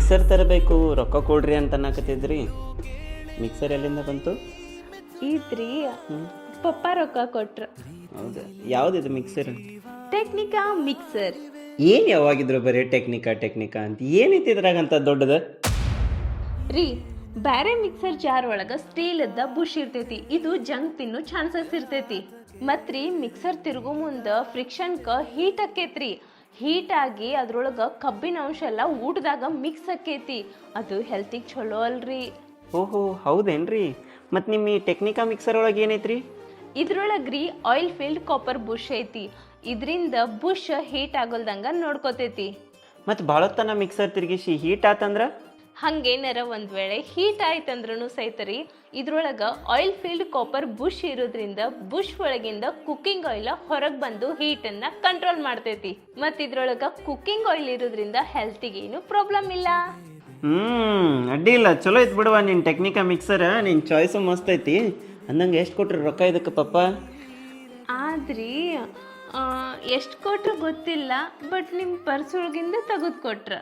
Mixer ತರಬೇಕು ರೊಕ್ಕ ಕೊಡ್ರಿ ಅಂತ ಅನ್ನಕತ್ತಿದ್ರಿ. ಮಿಕ್ಸರ್ ಎಲ್ಲಿಂದ ಬಂತು? ಇದ್ರಿ ಪಪ್ಪ ರೊಕ್ಕ ಕೊಟ್ರ. ಹೌದಾ, ಯಾವುದಿದು ಮಿಕ್ಸರ್? Technica mixer. ಏನು ಯಾವಾಗಿದ್ರು ಬರೀ ಟೆಕ್ನಿಕಾ ಅಂತ ಏನೈತಿ ಇದ್ರಾಗಂತ ದೊಡ್ಡದು? ರೀ, ಬ್ಯಾರೆ ಮಿಕ್ಸರ್ ಜಾರ್ ಒಳಗ ಸ್ಟೀಲದ ಬುಷ್ ಇರ್ತೈತಿ, ಇದು ಜಂಗ್ ತಿನ್ನು ಚಾನ್ಸಸ್ ಇರ್ತೈತಿ. ಮತ್ರಿ ಮಿಕ್ಸರ್ ತಿರುಗು ಮುಂದ ಫ್ರಿಕ್ಷನ್ಕ ಹೀಟ್ ಆಕೇತ್ರಿ. ಹೀಟ್ ಆಗಿ ಅದ್ರೊಳಗ ಕಬ್ಬಿನ ಅಂಶ ಎಲ್ಲ ಊಟದಾಗ ಮಿಕ್ಸ್ ಆಕೇತಿ, ಅದು ಹೆಲ್ತಿಗೆ ಚಲೋ ಅಲ್ರಿ. ಓಹೋ ಹೌದೇನ್ರಿ? ಮತ್ತು ನಿಮ್ಮ ಈ ಟೆಕ್ನಿಕಾ ಮಿಕ್ಸರ್ ಒಳಗೆ ಏನೈತ್ರಿ? ಇದ್ರೊಳಗ್ರಿ ಆಯಿಲ್ ಫೀಲ್ಡ್ ಕಾಪರ್ ಬುಷ್ ಐತಿ. ಇದರಿಂದ ಬುಷ್ ಹೀಟ್ ಆಗೋಲ್ದಂಗ ನೋಡ್ಕೋತೈತಿ. ಮತ್ತು ಭಾಳತ್ತನ ಮಿಕ್ಸರ್ ತಿರುಗಿಸಿ ಹೀಟ್ ಆತಂದ್ರೆ? ಹಂಗೇನಾರ ಒಂದ್ ವೇಳೆ ಹೀಟ್ ಆಯ್ತಂದ್ರೂ ಸಹಿತರಿ ಇದ್ರೊಳಗ ಆಯಿಲ್ ಫೀಲ್ಡ್ ಕಾಪರ್ ಬುಷ್ ಇರೋದ್ರಿಂದ ಬುಷ್ ಒಳಗಿಂದ ಕುಕ್ಕಿಂಗ್ ಆಯಿಲ್ ಹೊರಗೆ ಬಂದು ಹೀಟನ್ನು ಕಂಟ್ರೋಲ್ ಮಾಡ್ತೈತಿ. ಮತ್ತು ಇದ್ರೊಳಗ ಕುಕ್ಕಿಂಗ್ ಆಯಿಲ್ ಇರೋದ್ರಿಂದ ಹೆಲ್ತಿಗೆ ಏನು ಪ್ರಾಬ್ಲಮ್ ಇಲ್ಲ. ಅಡ್ಡಿ ಇಲ್ಲ, ಚಲೋ ಐತಿ ಬಿಡುವ ನಿನ್ನ ಟೆಕ್ನಿಕಾ ಮಿಕ್ಸರ್. ನಿನ್ನ ಚಾಯ್ಸು ಮಸ್ತ್ ಐತಿ. ಅಂದಂಗೆ ಎಷ್ಟು ಕೊಟ್ರಿ ರೊಕ್ಕ ಇದಕ್ಕೆ ಪಪ್ಪ? ಆದ್ರಿ ಎಷ್ಟು ಕೊಟ್ರು ಗೊತ್ತಿಲ್ಲ, ಬಟ್ ನಿಮ್ಮ ಪರ್ಸ್ ಒಳಗಿಂದ ತೆಗೆದು ಕೊಟ್ರ.